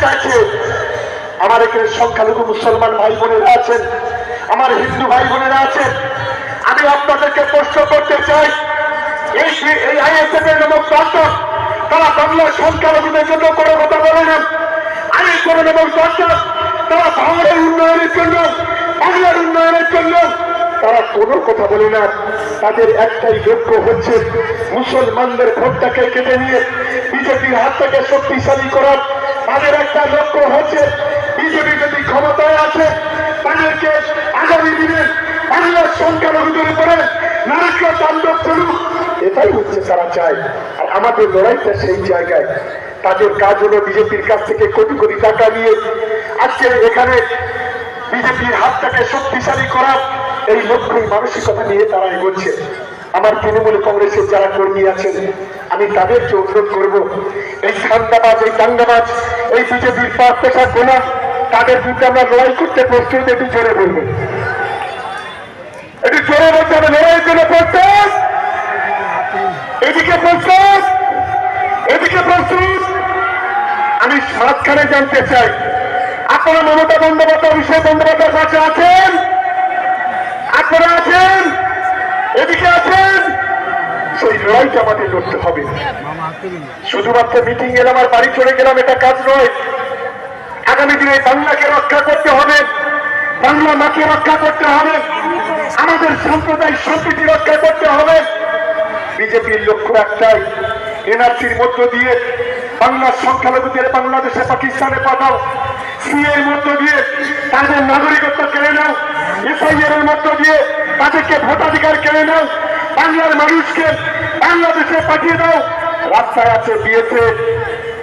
চাইছে। আমার এখানে সংখ্যালঘু মুসলমান ভাই বোনেরা আছেন, আমার হিন্দু ভাই বোনেরা আছেন। আমি আপনাদেরকে প্রশ্ন করতে চাই, এই আইএসএফ এর নামক দর্শক তারা বাংলার সংখ্যালঘুদের জন্য কোনো কথা বলে না। আইন করে নামক দর্শক তারা ভাঙড়ের উন্নয়নের জন্য, বাংলার উন্নয়নের জন্য তারা কোনো কথা বলে না। তাদের একটাই লক্ষ্য হচ্ছে মুসলমানদের ভোটটাকে কেটে নিয়ে বিজেপির হাত থেকে শক্তিশালী করার। তাদের একটা লক্ষ্য হচ্ছে বিজেপি যদি ক্ষমতায় আছে তাদেরকে আগামী দিনে বাংলার সংখ্যালঘুদের উপরে নারকীয় তাণ্ডব চলুক, এটাই হচ্ছে তারা চায়। আর আমাদের লড়াইটা সেই জায়গায়। তাদের কাজ হলো বিজেপির কাছ থেকে কোটি কোটি টাকা নিয়ে আজকে এখানে বিজেপির হাতটাকে শক্তিশালী করা, এই লক্ষ্যই মানসিকতা নিয়ে তারা এগোচ্ছে। আমার তৃণমূল কংগ্রেসের যারা কর্মী আছেন আমি তাদেরকে অনুরোধ করবো, এই ধান্দাবাজ, এই দাঙ্গাবাজ, এই বিজেপির পাঁচ পেশার গোলাম, তাদের বিরুদ্ধে আমরা লড়াই করতে প্রস্তুত। একটু জোরে বলবো, একটু জোরে বলতে হবে লড়াইয়ের জন্য প্রস্তুত। এদিকে প্রস্তুত, এদিকে প্রস্তুত। আমি মাঝখানে জানতে চাই, আপনারা মমতা বন্দ্যোপাধ্যায়, অভিষেক বন্দ্যোপাধ্যায়ের কাছে আছেন? আপনারা আছেন? এদিকে আছেন? সেই লড়াইটা আমাদের লড়তে হবে। শুধুমাত্র মিটিং এলাম আর বাড়ি চলে গেলাম, এটা কাজ নয়। আগামী দিনে বাংলাকে রক্ষা করতে হবে, বাংলা মাকে রক্ষা করতে হবে, আমাদের সাম্প্রদায়িক সম্প্রীতি রক্ষা করতে হবে। বিজেপির লক্ষ্য একটাই, এনআরসির মধ্য দিয়ে বাংলার সংখ্যালঘুদের বাংলাদেশে পাকিস্তানে পাঠাও, সিএর মধ্য দিয়ে তাদের নাগরিকত্ব কেড়ে নাও, এসআইআর এর মধ্য দিয়ে তাদেরকে ভোটাধিকার কেড়ে নাও, বাংলার মানুষকে বাংলাদেশে পাঠিয়ে দাও। রাস্তায় আছে বিএসএফ,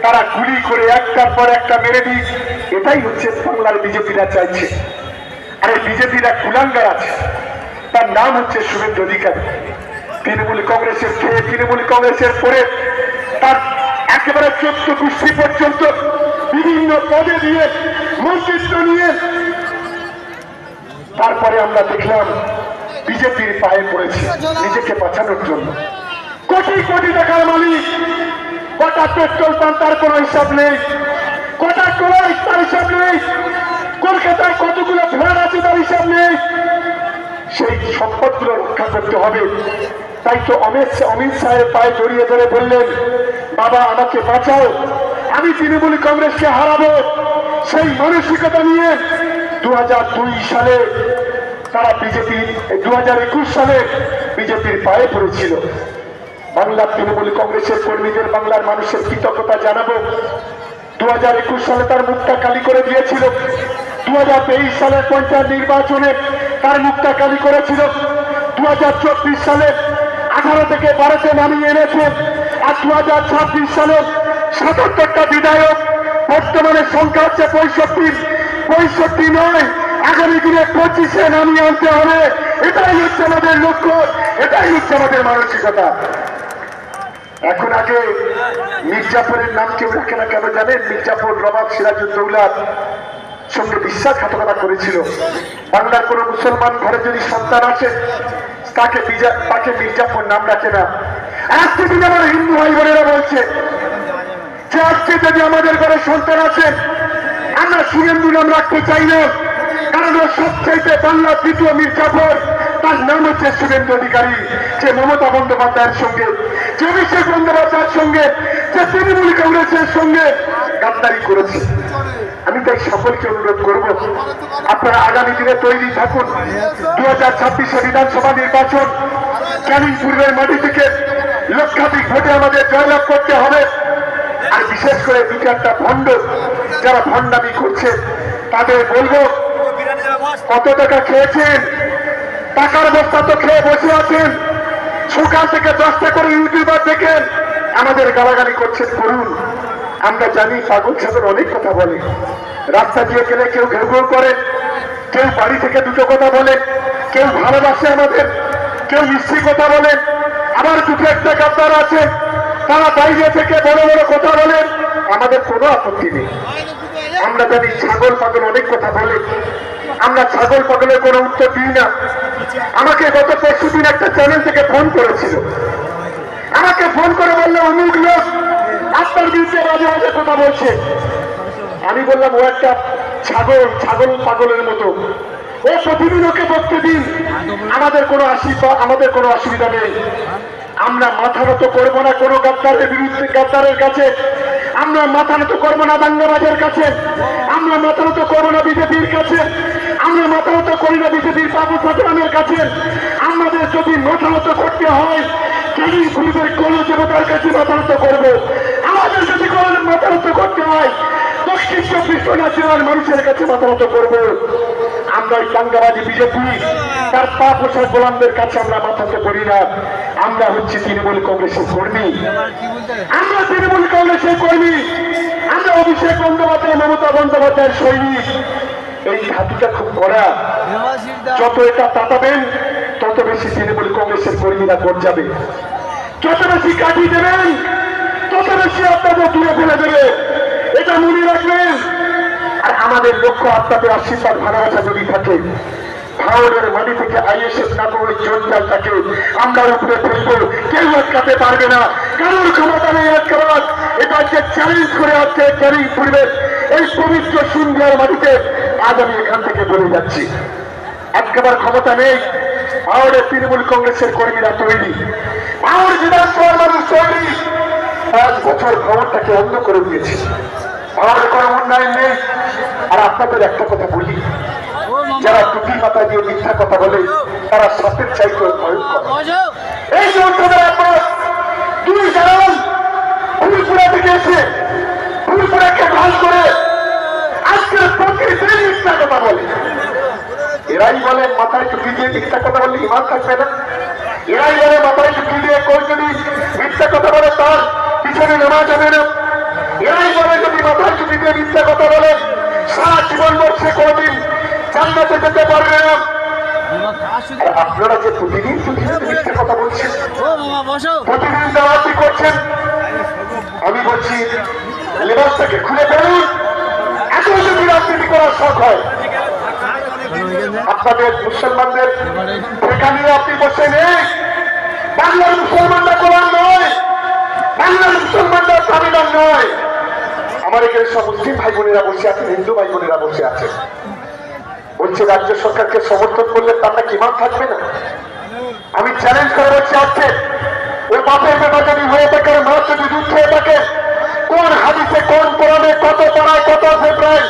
তারা গুলি করে একটার পর একটা মেরে দিই। এটাই হচ্ছে বাংলার বিজেপিরা চাইছে। আর এই বিজেপির এক কুলাঙ্গার আছে, তার নাম হচ্ছে শুভেন্দু অধিকারী। তৃণমূল কংগ্রেসের খেয়ে, তৃণমূল কংগ্রেসের পরে তার একেবারে 14 গোষ্ঠী পর্যন্ত বিভিন্ন পদে দিয়ে মন্ত্রিত্ব নিয়ে তারপরে আমরা দেখলাম বিজেপির পায়ে পড়েছে নিজেকে বাঁচানোর জন্য। কোটি কোটি টাকার মালিক, কটা পেট্রোল পাম্প তার কোনো হিসাব নেই, কটা ক্লোরাইড তার হিসাব নেই, কলকাতায় কতগুলো ফ্ল্যাট আছে তার হিসাব নেই। সেই সম্পদগুলো রক্ষা করতে হবে। তাই তো অমিত শাহের পায়ে জড়িয়ে ধরে বললেন, বাবা আমাকে বাঁচাও, আমি তৃণমূল কংগ্রেসকে হারাবো। সেই মানসিকতা নিয়ে 2002 সালে তারা বিজেপি, 2021 সালে বিজেপির পায়ে পড়েছিল। বাংলার তৃণমূল কংগ্রেসের কর্মীদের বাংলার মানুষের কৃতজ্ঞতা জানাবো। 2021 সালে তার মুখটা কালি করে দিয়েছিল, 2023 সালের পঞ্চায়েত নির্বাচনে তার মুখটা কালি করেছিল, 2024 সালে 18 থেকে 12তে নামিয়ে এনেছে, আর 2026 সালে 77টা বিধায়ক, বর্তমানে সংখ্যা হচ্ছে 65 নয়, আগামী দিনে 25-এ নামিয়ে আনতে হবে। এটাই হচ্ছে আমাদের লক্ষ্য, এটাই হচ্ছে আমাদের মানসিকতা। এখন আগে মির্জাপুরের নাম কেউ রাখে না কেন জানেন? মির্জাপুর নবাব সিরাজউদ্দৌলার সঙ্গে বিশ্বাসঘাতকতা করেছিল। বাংলার কোন মুসলমান ঘরে যদি সন্তান আছে তাকে মির্জাপুর নাম রাখে না। আজকে যদি আমার হিন্দু ভাই বোনেরা বলছে যে আজকে যদি আমাদের ঘরে সন্তান আছে আমরা শুভেন্দু নাম রাখতে চাই না, কারণ ও সবচাইতে বাংলার দ্বিতীয় মির্জাপুর, তার নাম হচ্ছে শুভেন্দু অধিকারী, যে মমতা বন্দ্যোপাধ্যায়ের সঙ্গে, যে অভিষেক বন্দ্যোপাধ্যায়ের সঙ্গে, যে তৃণমূল কংগ্রেসের সঙ্গে গাদ্দারি করেছে। আমি তাই সকলকে অনুরোধ করব, আপনারা আগামী দিনে তৈরি থাকুন। 2026 বিধানসভা নির্বাচন ক্যানিং পূর্বের মাটি থেকে লক্ষাধিক ভোটে আমাদের জয়লাভ করতে হবে। আর বিশেষ করে 2-4টা ভণ্ড যারা ভণ্ডামি করছে তাদের বলবো, কত টাকা খেয়েছেন? টাকার বস্তা তো খেয়ে বসে আছেন। সকাল থেকে 10টা করে ইউটিউবার দেখেন আমাদের গালাগালি করছেন, করুন। আমরা জানি পাগল ছাগল অনেক কথা বলে, রাস্তা দিয়ে গেলে কেউ ঘেউ ঘেউ করে, কেউ বাড়ি থেকে দুটো কথা বলে, কেউ ভালোবাসে আমাদের, কেউ মিষ্টি কথা বলে, আবার দুটো একটা গাদ্দার আছে তারা বাইরে থেকে বড় বড় কথা বলেন। আমাদের কোনো আপত্তি নেই। আমরা জানি ছাগল পাগল অনেক কথা বলে, আমরা ছাগল পাগলের কোনো উত্তর দিই না। আমাকে গত পরশুদিন একটা চ্যানেল থেকে ফোন করেছিল, আমাকে ফোন করে বললো অমুক লোক আপনার বিরুদ্ধে মাঝে মাঝে কথা বলছে। আমি বললাম ও একটা ছাগল, ছাগল পাগলের মতো, ও প্রতিদিন ওকে বলতে দিন, আমাদের কোনো অসুবিধা নেই। আমরা মাথা নত করবো না কোনো গাদ্দারের বিরুদ্ধে, গাদ্দারের কাছে আমরা মাথা নত করবো না, দাঙ্গাবাজের কাছে আমরা মাথা নত করবো না, বিজেপির কাছে আমরা মাথা নত করি না, বিজেপির বাবু সাধারণের কাছে। আমাদের যদি মাথা নত করতে হয় ক্যানিং পুলিশের কোন দেবতার কাছে মাথা নত করবো। আমাদের যদি কোনো মাথা নত করতে হয় দক্ষিণ 24 পরগনা জেলার মানুষের কাছে মাথা নত করবো। আমরা ওই দাঙ্গাবাজি বিজেপি তার পা পোষা গোলামদের কাছে আমরা মাথা নত করি না। আমরা হচ্ছে তৃণমূল কংগ্রেসের কর্মী, আমরা তৃণমূল কংগ্রেসের কর্মী, আমরা অভিষেক বন্দ্যোপাধ্যায়, মমতা বন্দ্যোপাধ্যায়ের সৈনিক। এই ধাতুটা খুব কড়া, যত এটা তাতাবেন তত বেশি তৃণমূল কংগ্রেসের কর্মীরা গর্জাবে, যত বেশি কাটি দেবেন তত বেশি আপনাদের দূরে ফেলে দেবে, এটা মনে রাখবেন। আর আমাদের লক্ষ্য আপনাদের আশীর্বাদ ভালোবাসা যদি থাকে, ভারতের মাটি থেকে আইএসএফ নাগরিক জঞ্জালটাকে আমরা উপরে ফেলবো, কেউ আটকাতে পারবে না, কারোর ক্ষমতা নেই আটকাবার। এটা যে চ্যালেঞ্জ করে আজকে ক্যানিং পরিবেশ এই পবিত্র সিন্ধিয়ার মাটিতে আজ আমি এখান থেকে বলে যাচ্ছি, আটকাবার ক্ষমতা নেই। ভারতের তৃণমূল কংগ্রেসের কর্মীরা তৈরি, ভারত বিধানসভার মানুষ তৈরি। 5 বছর ভারতটাকে অন্ধ করে দিয়েছে, ভারতের কোনো উন্নয়ন নেই। আর আপনাদের একটা কথা বলি, যারা টুপি মাথা দিয়ে মিথ্যা কথা বলে তারা সাপের চাইতে ভয়ঙ্কর। এই যে অঞ্চলের আপনার 2 জানান ফুলপুরা থেকে এসে ফুলপুরাকে ঢাল করে আজকে প্রতিদিন মিথ্যা কথা বলে। এরাই বলে মাথায় টুপি দিয়ে মিথ্যা কথা বললে ইমান থাকবে না। এরাই বলে মাথায় টুপি দিয়ে কেউ যদি মিথ্যা কথা বলে তার পিছনে নেওয়া যাবে না। এরাই বলে যদি মাথায় টুপি দিয়ে মিথ্যা কথা বলে সারা জীবন বর্ষে কোনদিন জান্নাতে যেতে পারবে না। আপনারা যে প্রতিদিন মিথ্যা কথা বলছেন, প্রতিদিন দাওয়াতি করছেন, আমি বলছি লেবাসটাকে খুলে ফেলুন। এত যদি রাজনীতি করার শখ হয়, আপনাদের মুসলমানদের এখানে আপনি বসে নেই। বাংলার মুসলমানরা কোরআন নয়, বাংলার মুসলমানরা তামিলান নয়। আমার এখানে সব মুসলিম ভাই বোনেরা বসে আছেন, হিন্দু ভাই বোনেরা বসে আছেন। বলছে রাজ্য সরকারকে সমর্থন করলে তার নাকি ইমান থাকবে না। আমি চ্যালেঞ্জ করে বলছি আজকে ওই বাপের বেটা যদি হয়ে থাকে, মা যদি দুধ খেয়ে থাকে, কোন হাদিসে, কোন কোরআনে, কত পাড়ায়, কত ফেব্রুয়ারি,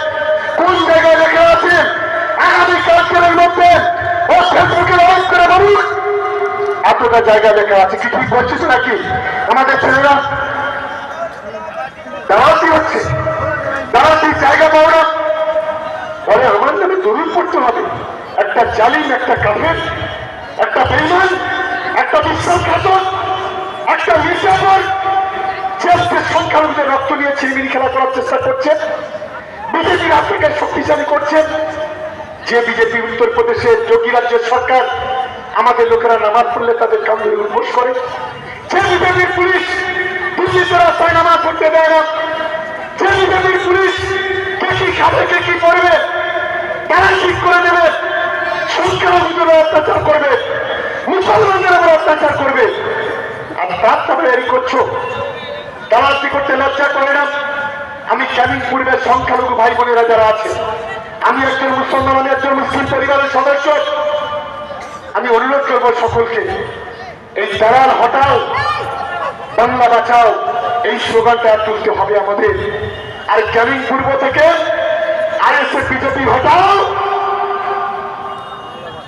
কোন জায়গায় লেখা আছে আগামী কালকের মধ্যে ও ফেসবুকে লাইভ করে বলুন। এতটা জায়গা লেখা আছে, কি ঠিক বলছিস নাকি? আমাদের ছেলেরা দাওয়াতি হচ্ছে, দাওয়াতি জায়গা পাও না, বলে আমার নামে দরুদ পড়তে হবে। একটা জালিম, একটা কাফের, একটা বেঈমান, একটা বিশ্বাসঘাতক, একটা মির্জাফর, যে সংখ্যালঘুদের রক্ত নিয়ে ছিনিমিনি খেলা করার চেষ্টা করছে, বিজেপির হাতকে শক্তিশালী করছেন। যে বিজেপি উত্তরপ্রদেশের যোগী রাজ্যের সরকার আমাদের লোকেরা নামাজ পড়লে তাদের কাম ধরে উদ্বোস করে, যে বিজেপির পুলিশ দিল্লিতে রাস্তায় নামাজ পড়তে দেয় না, যে বিজেপির পুলিশ কে কি খাবে, কে কি করবে তারা ঠিক করে দেবে, সংখ্যালঘুদের অত্যাচার করবে, মুসলমানদের উপর অত্যাচার করবে। আর তার তৈরি করছো, দালালি করতে লজ্জা করে না? আমি ক্যানিং পরিবেশ সংখ্যালঘু ভাই বোনেরা যারা আছে, আমি একজন মুসলমান, আমি একজন মুসলিম পরিবারের সদস্য, আমি অনুরোধ করবো সকলকে, এই দালাল হটাও, বাংলা বাঁচাও, এই স্লোগানটা তুলতে হবে আমাদের। আর ক্যানিং পূর্ব থেকে আইএসএফ বিজেপি হটাও,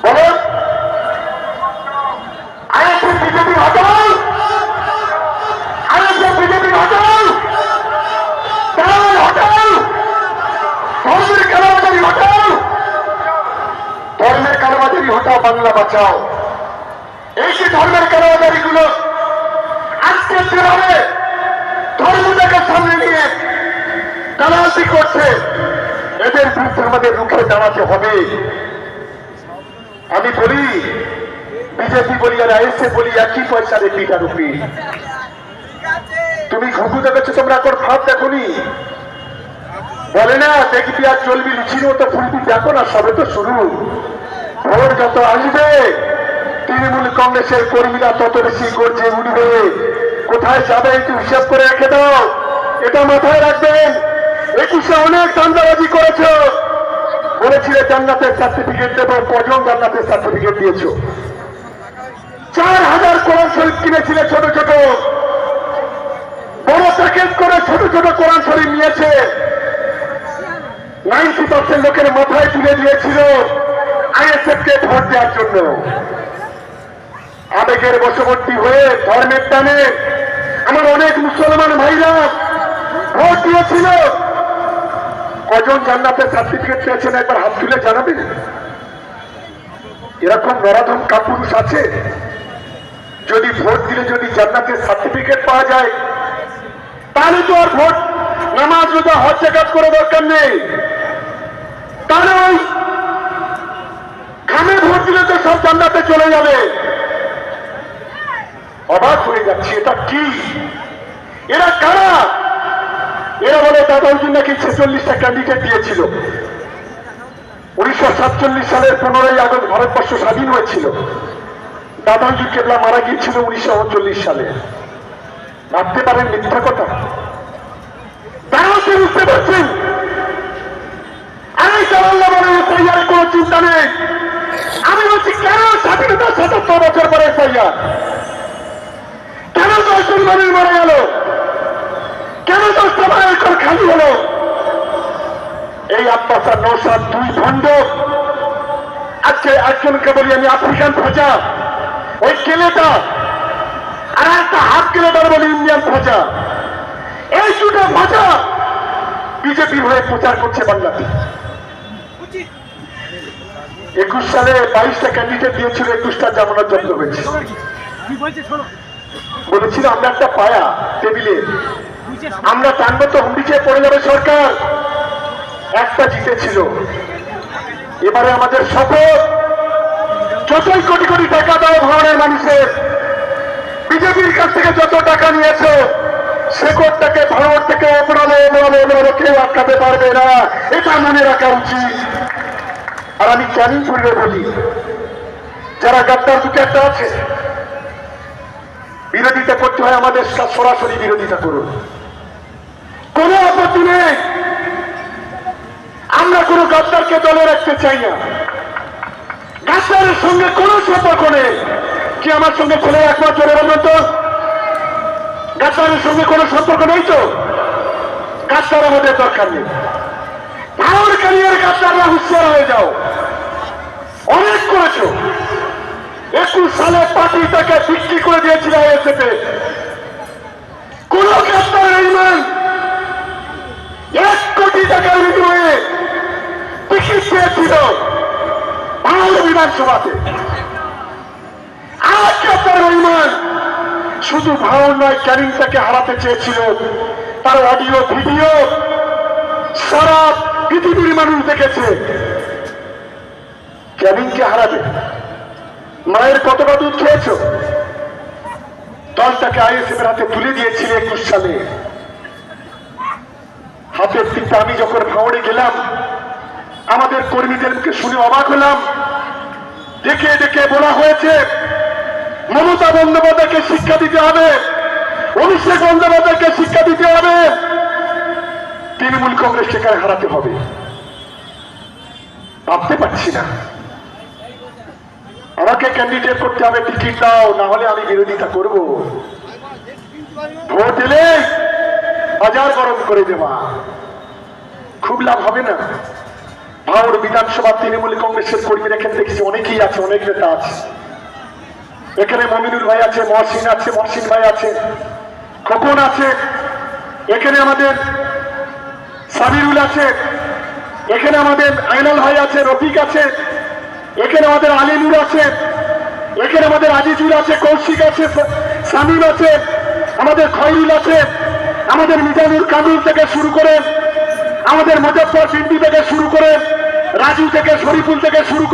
বলো আইএসএফ বিজেপি হটাও, আইএসএফ বিজেপি হটাও, দালাল হটাও, ধর্মের কালাবাজারি হটাও, ধর্মের কালাবাজারি হটাও, বাংলা বাঁচাও। এই যে ধর্মের কালাবাজারি গুলো আজকে যেভাবে ধর্মটাকে সামনে নিয়ে দালালি করছে, এদের বিরুদ্ধে আমাদের রুখে দাঁড়াতে হবে। আমি বলি, বিজেপি বলি আর আইএসএফ বলি একই পয়সার পিঠা রুপি। তুমি ঘুঘু দেখেছো, তোমরা এখন ভাব দেখোনি? বলে না দেখবি আর চলবি, লুচির মতো ফুলবি, দেখো না সবে তো শুরু। ভোট যত আসবে তৃণমূল কংগ্রেসের কর্মীরা তত বেশি গর্জে উঠবে। কোথায় যাবে একটু হিসাব করে রেখে দাও, এটা মাথায় রাখবেন। 21-এ অনেক ধান্দাবাজি করেছ, বলেছিলে জান্নাতের সার্টিফিকেট দেবো, কজন জান্নাতের সার্টিফিকেট দিয়েছ? 4000 কোরআন শরীফ কিনেছিলে ছোট ছোট, বড় প্যাকেজ করে ছোট ছোট কোরআন শরীফ নিয়েছে। 90% লোকের মাথায় তুলে দিয়েছিল আইএসএফ কে ভোট দেওয়ার জন্য। আবেগের বশবর্তী হয়ে ধর্মের টানে আমার অনেক মুসলমান ভাইরা ভোট দিয়েছিল। কজন জান্নাতের সার্টিফিকেট পেয়েছেন একবার হাত তুলে জানাবেন? এরকম নরাধম কাপুরুষ আছে? যদি ভোট দিলে যদি জান্নাতের সার্টিফিকেট পাওয়া যায়, তাহলে তো আর ভোট, নামাজ, রোজা, হজ, যাকাত করে দরকার নেই। তাহলে ওই খামে ভোট দিলে তো সব জান্নাতে চলে যাবে। অবাক হয়ে যাচ্ছে, এটা কি? এরা কারা? এরা বলে দাদাউদ্দিন নাকি 46টা ক্যান্ডিডেট দিয়েছিল। 1947 সালের 15ই আগস্ট ভারতবর্ষ স্বাধীন হয়েছিল। দাদাউদ্দিন কেবলা মারা গিয়েছিল 1939 সালে। ভাবতে পারেন মিথ্যা কথা? তারাও তো বুঝতে পারছেন। আমি চালাল্লাহ বলে এসআইআর কোনো চিন্তা নেই। আমি বলছি কেন স্বাধীনতা 77 বছর পরে এসআইআর? কেন 10 জন মানুষ মারা গেল? কেন 10টা বাড়ি খালি হলো? এই আব্বাসা নৌসাদ দুই ভণ্ড আজকে একজনকে বলি আমি আফ্রিকান ভাজা, ওই কেলেটা, আর একটা হাফ কেলেটার বলি ইন্ডিয়ান ভাজা। এই দুটো ভাজা বিজেপির হয়ে প্রচার করছে বাংলাতে। 21 সালে 22টা ক্যান্ডিডেট দিয়েছিল, 21টা জামানত জব্দ হয়েছে। বলেছিল আমরা একটা পায়া টেবিলে, আমরা টানবো তো হুন্ডিতে পড়ে যাবে সরকার। একটা জিতেছিল। এবারে আমাদের শপথ, যতই কোটি কোটি টাকা দাও ভাঙনের মানুষের, বিজেপির কাছ থেকে যত টাকা নিয়েছ, শেকড়টাকে ভাঙর থেকে ওপরালো কেউ আটকাতে পারবে না, এটা মনে রাখা উচিত। আর আমি ক্যানিং করে বলি, যারা গাদ্দার দুটো একটা আছে, বিরোধিতা করতে হয় আমাদের সরাসরি বিরোধিতা করুন, কোনো আপত্তি নেই। আমরা কোনো গাদ্দারকে দলে রাখতে চাই না। গাদ্দারের সঙ্গে কোনো সম্পর্ক নেই। কি আমার সঙ্গে ছেলে একমাত্র জোরে বলবেন তো? গাদ্দারের সঙ্গে কোনো সম্পর্ক নেই তো? গাদ্দার আমাদের দরকার নেই। ভাঙর ক্যারিয়ার গাদ্দাররা হুঁশিয়ার হয়ে যাও। অনেক করেছো। 21 সালে পার্টিটাকে বিক্রি করে দিয়েছিল আইএসএফ এ। কোন গাদ্দারের ইমান 1 কোটি টাকার বিনিময়ে টিকিট পেয়েছিল ভাঙর বিধানসভাতে। আর গাদ্দারের ইমান শুধু ভাঙর নয়, ক্যানিংটাকে হারাতে চেয়েছিল। তার অডিও ভিডিও সারা পৃথিবীর মানুষ দেখেছে। ক্যানিংকে হারাবে? মায়ের কতটা দুধ খেয়েছ? দলটাকে আইএসএফ এর হাতে তুলে দিয়েছিল 21 সালে। হাতের দিকটা আমি যখন ভাঙড়ে গেলাম, আমাদের কর্মীদেরকে শুনে অবাক হলাম। ডেকে ডেকে বলা হয়েছে মমতা বন্দ্যোপাধ্যায়কে শিক্ষা দিতে হবে, অভিষেক বন্দ্যোপাধ্যায়কে শিক্ষা দিতে হবে, তৃণমূল কংগ্রেস সেখানে হারাতে হবে। ভাবতে পারছি না। আমাকে ক্যান্ডিডেট করতে হবে, টিকিট দাও, না হলে আমি বিরোধিতা করব। ভোট দিলে বাজার গরম করে দেওয়া খুব লাভ হবে না। ভাঙড় বিধানসভা তৃণমূল কংগ্রেসের কর্মীরা এখানে দেখেছি অনেকেই আছে, অনেক নেতা আছে। এখানে মমিনুল ভাই আছে, মহসিন আছে, মহসিন ভাই আছে, খোকন আছে, এখানে আমাদের সাবিরুল আছে, এখানে আমাদের আইনাল ভাই আছে, রফিক আছে, এখানে আমাদের আলিনুর আছে, এখানে আমাদের আজিজুল আছে, কৌশিক আছে, সামিম আছে, আমাদের খয়রুল আছে, আমাদের মিজানুর কামরুল থেকে শুরু করে, আমাদের মুজফফর সিন্দি থেকে শুরু করে, রাজু থেকে, শরীফুল থেকে শুরু করে